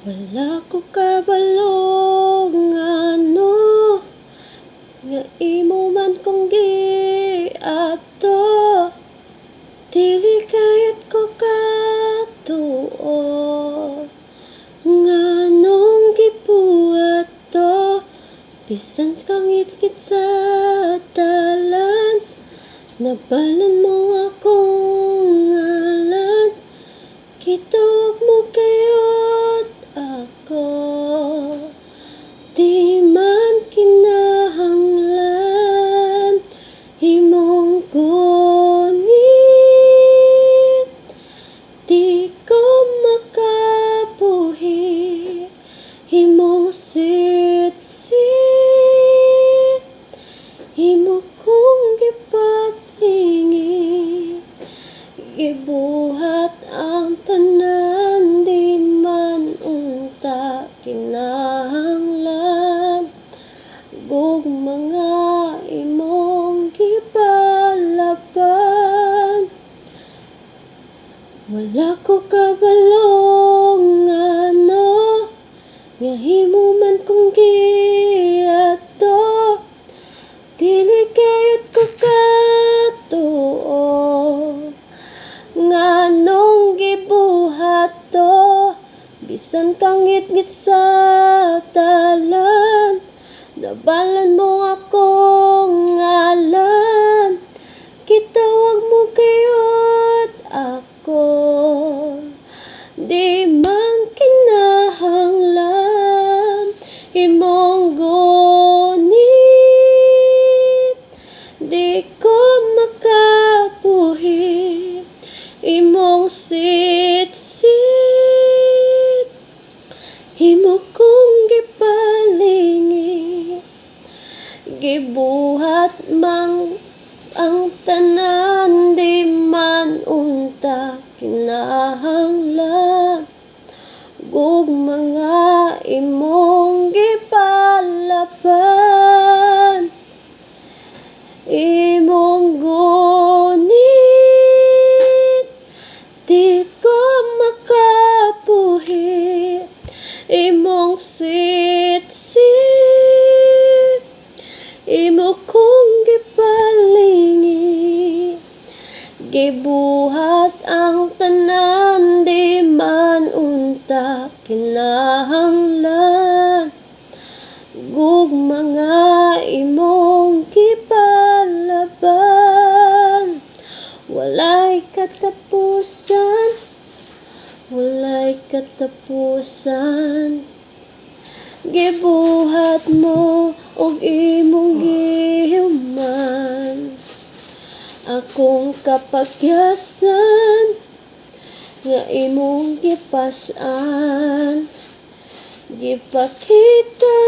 Wala ko kabalo ngano nga imo man kong giato, dili kayat ko katuo nganong gibuhat to. Bisan kang ngit-ngit sa talan, nabalan mo akong ngalan, kitawag mo kayot ako. Di man kinahanglan imong gunit, di ko makabuhi imong sit-sit, imo kong gipapingi, gibuhat ang tanan, di man unta kinahanglan gugma nga imong gipalaban. Wala ko kabalong ngano nga himo man kong giato, dili kayat ko katuo nganong gibuhat to. Bisan kang ngit-ngit sa talan, nabalan mo akong ngalan, kitawag mo kayot ako. Di man kinahanglan imong gunit, di ko makabuhi imong sit-sit, imo kong gipalingi, gibuhat mang ang tanan, di man unta kinahanglan gugma nga imong gipalaban. Imong gunit, di ko makabuhi imong sit-sit, imo kong gipalingi, gibuhat ang tanan, di man unta kinahanglan gugma nga imong gipalaban. Walay katapusan, walay katapusan, gibuhat mo og imong gihuman, akong kapagyasan nga imong gipas-an, gipakita